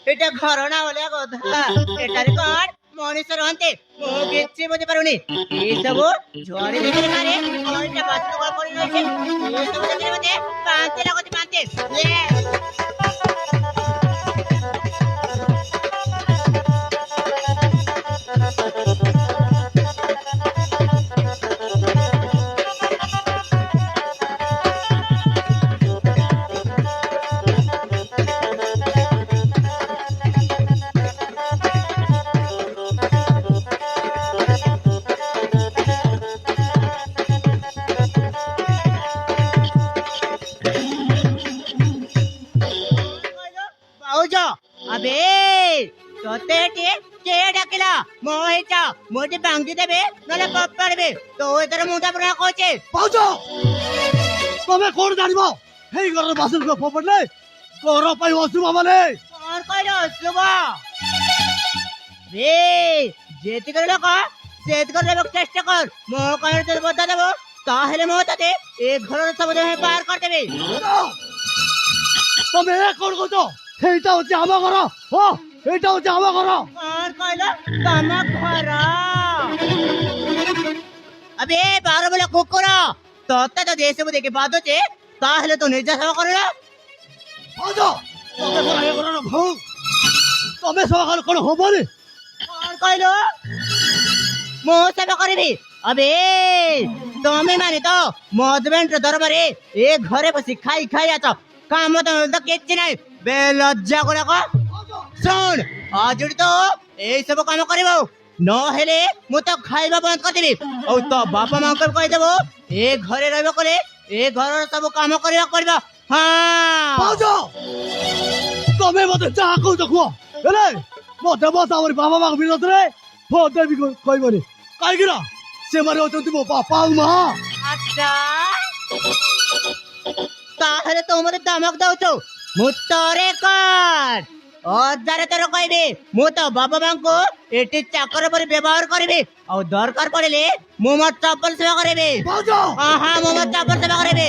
এটা ঘরনা হলে কথা এটারে কর মনুষ্য রহন্তে মো কিছু বুঝে পারুনি এইসবু ঝড়ে দেখে মারে ওইটা বাস্তব করে রয়েছে এইসবু দেখে মধ্যে পাঁচতে লাগতে পাঁচতে अबे তোতে কে ডাকিলা মহিচা মোটি ভাঙি দেবে নলে পড়বে তো এটার মুটা পুরা কইছে পাউছ তুমি কোন জানিব হেই ঘর বাসুর গো পড়লে ঘর পাই অসুবা মানে কোন কইলো অসুবা রে যেতে করে লোক সেট করে দেব চেষ্টা কর মো কইর তোর বদা দেব তাহলে মো তাতে এই ঘরের সব দেহে পার করে দেবে তুমি কোন কইছো এইটা হচ্ছে আমার ঘর ও এইটা হচ্ছে আমার ঘর কোন কইলো তোমার ঘর अबे बारो बोला कुकुरा তোরটা তো দেশে দেখে বাদ হচ্ছে তাহলে তো নির্যাস সেবা করে না পাউছ তুমি বড় এ ঘর ভৌ তুমি সকাল কোন হবনি কোন কইলো মো সেবা করবি अबे তুমি মানে তো মদবেন্দ্র দরবারে এ ঘরে বসে খাই খাই আছো কাম তো কিচ্ছু নাই বেলজ্জা করে কো শুন আজ তো এই সব কাম করিব নহলে মু তো খাইবা বন্ধ করে দেবি ও তো বাপা মাকে কই দেব এ ঘরে রইব করে এ ঘরের সব কাম করিবা করিবা হ্যাঁ পাউছ তুমি মতে যা কইছ কো এলে মতে বস আমার বাবা মা বিরোধ রে ফো দেবি কইবনি কাইগিরা সে মারে তো দিব বাবা মা আচ্ছা তাহলে তোমাদের দামক দাওছো মুতরে কর অদারে তোর কইবে মু তো বাবা মাঙ্কু এটি চাকর পরে ব্যবহার করিবে আর দরকার পড়লে মোমত চাপল সেবা করিবে পাউছ হ্যাঁ মোমত চাপল সেবা করিবে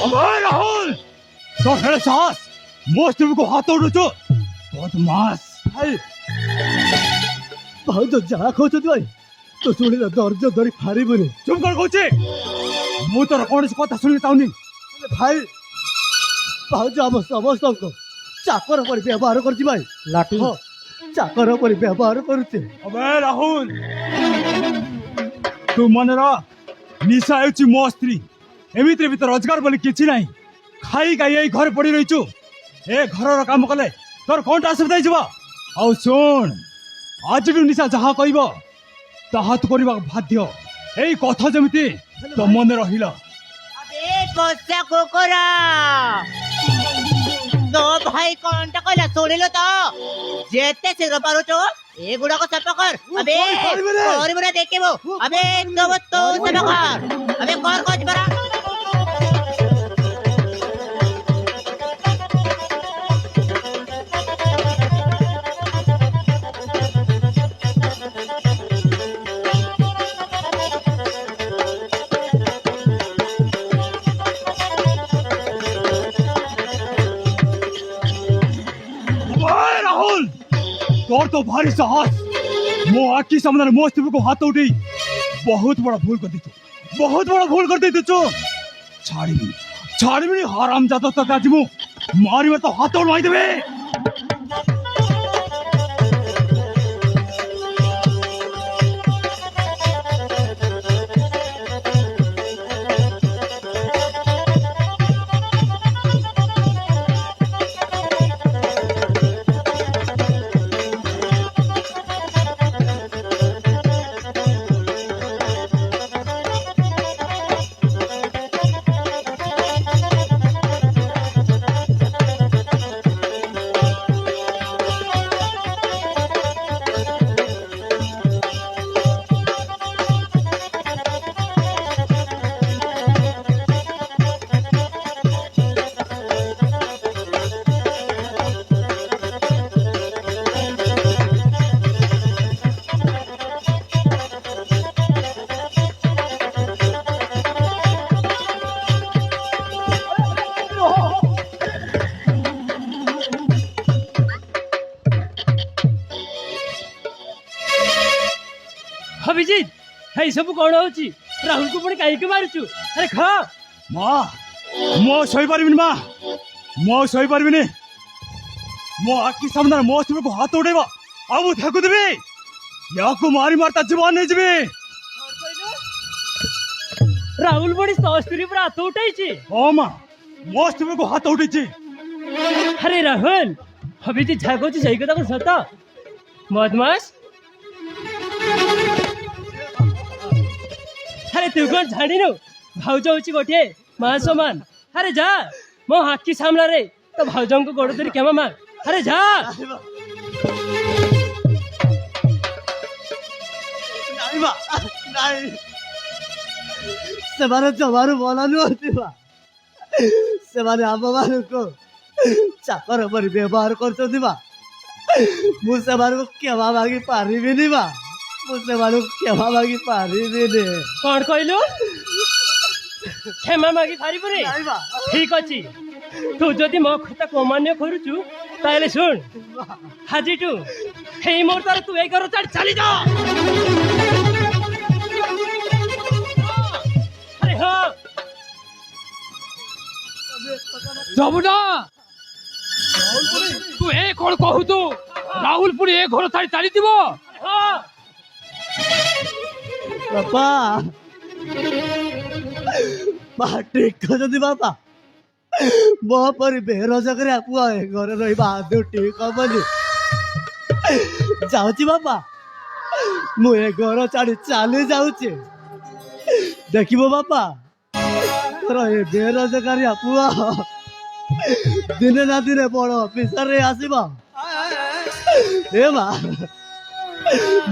अबे राहुल तो मेरे साथ मोस्ट को हाथ उड़ो बदमाश भाई तो जा खोज भाई तो सुनी ना दर्ज धरी फारी बने चुप कर कोचे मु तोर कोन से कथा सुनि ताउनी भाई भाई हम समस्त को चाकर पर व्यवहार करछि भाई लाटू चाकर पर व्यवहार करछि अबे राहुल तू मन रा निशा हेउछि मो स्त्री एमित्रे भीतर रोजगार बोली किछि नाही खाई गाई एई घर पड़ी रहिछु ए घरर काम कले तोर कोनटा असुविधा जिवो आउ सुन आज भी निशा जहा कहबो ताहा तो करबा बाध्य एई कथा जेमिति तो मन रहिला अबे कोसा कुकुरा तो भाई कोनटा कहला सुनिलो तो जेते शीघ्र पारुचो एगुड़ा को सफा कर अबे और बड़ा देखिबो अबे तो सफा कर अबे कर कोच बरा तोर तो भारी साहस मो आखी सामने मोस्ट को हाथ उठी बहुत बड़ा भूल कर दी बहुत बड़ा भूल कर दी तू छाड़ी हराम जाता तक आज मु मारी में तो हाथ उड़वाई देबे ये सब कौन होची राहुल को पुणी कहीं मारुचु अरे खा माँ मो सही पारिबिनी माँ मो सही पारिबिनी मो आखि सामने मो स्त्री को हाथ उठेबा आ मु थाकु देबी याको मारी मारता जीवन नहीं जीवी राहुल बड़ी स्त्री पर हाथ उठाई हाँ माँ मो स्त्री को हाथ उठे अरे राहुल अभी जी झागो सही कथा को सता मदमाश अरे तू कौन झाड़ी नु भाउज होची गोटे मान समान अरे जा मो हाकी सामला रे तो भाउजों को गोड़ धरी क्षमा मांग अरे जा ନାଇଁ ବା ନାଇଁ ସେମାନେ ଜମାରୁ ଭଲ ନୁହନ୍ତି ବା ସେମାନେ ଆମମାନଙ୍କୁ ଚାକର ପରି ବ୍ୟବହାର କରୁଛନ୍ତି ବା ମୁଁ ସେମାନଙ୍କୁ କ୍ଷମା ମାଗି ପାରିବିନି ବା ମୁଁ ସେମାନଙ୍କୁ କ୍ଷମା ମାଗି ପାରିବିନି कौन कहलु क्षमा मागी फारी परे ନାଇଁ ବା ठीक अछि तू जदि मो कथा अमान्य करूचु ताले सुन हाजिटू हे मोर तार तू ए घर चढ़ चली जा अरे हां जमुना तू ए कौन कहू तू राहुल पुणी ए घर छाड़ी चली हां ବାପା ମା ଠିକ କହିଛନ୍ତି ବାପା ମୋ ପରି ବେରୋଜଗାରିଆ ପୁଅ ଏ ଘରେ ରହିବା ଆଦୌ ଠିକ ହବନି ଯାଉଛି ବାପା ମୁଁ ଏ ଘର ଛାଡ଼ି ଚାଲି ଯାଉଛି ଦେଖିବ ବାପା ତୋର ଏ ବେରୋଜଗାରିଆ ପୁଅ ଦିନେ ନା ଦିନେ ବଡ଼ ଅଫିସରରେ ଆସିବ ଏ ମା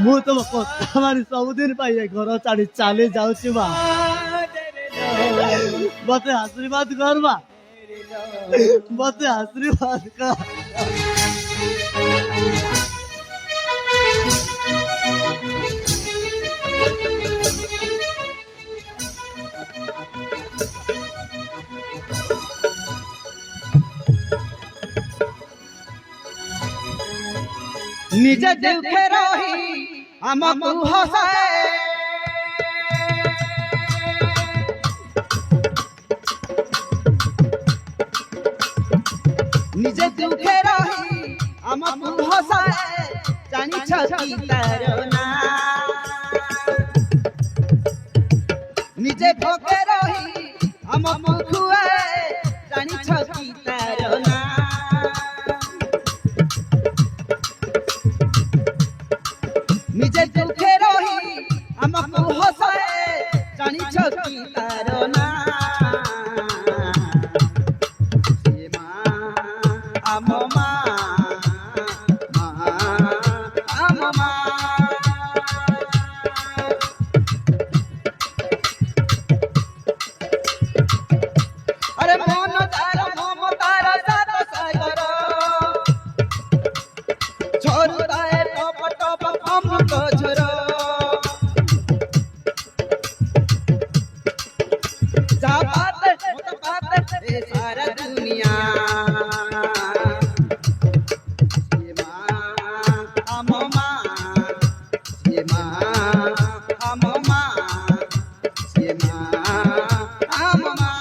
ମୁଁ ତମ କଥା ମାନି ସବୁଦିନ ପାଇଁ ଏ ଘର ଛାଡ଼ି ଚାଲି ଯାଉଛି ମା ମତେ ଆଶୀର୍ବାଦ କର ମା मते आशीर्वाद का निज दुखे रही हमको हसाए निजे दुखे रही हमको हसाए जानी छकी तरना निजे भोगे रही हमको खुआए जानी छकी तरना निजे दुखे रही हमको हसाए जानी छकी तरना अरे मन तार ममतार सात सागर झरुताए टप टप अमृत झर जा बात मत बात ए सारा दुनिया ये माँ हम माँ ये माँ हम माँ ये माँ हम माँ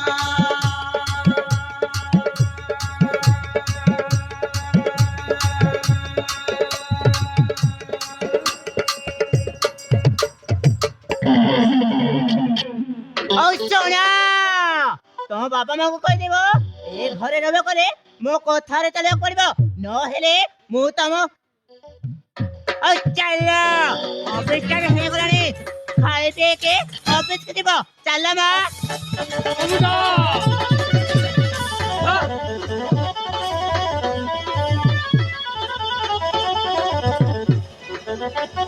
सोना तुम बापा माँ को कह देव ए घरे रह करे मो कथारे चले पड़ो न हेले मु तम चल ऑफिस टाइम हो गलानी खाए पे के ऑफिस के দিব चल मां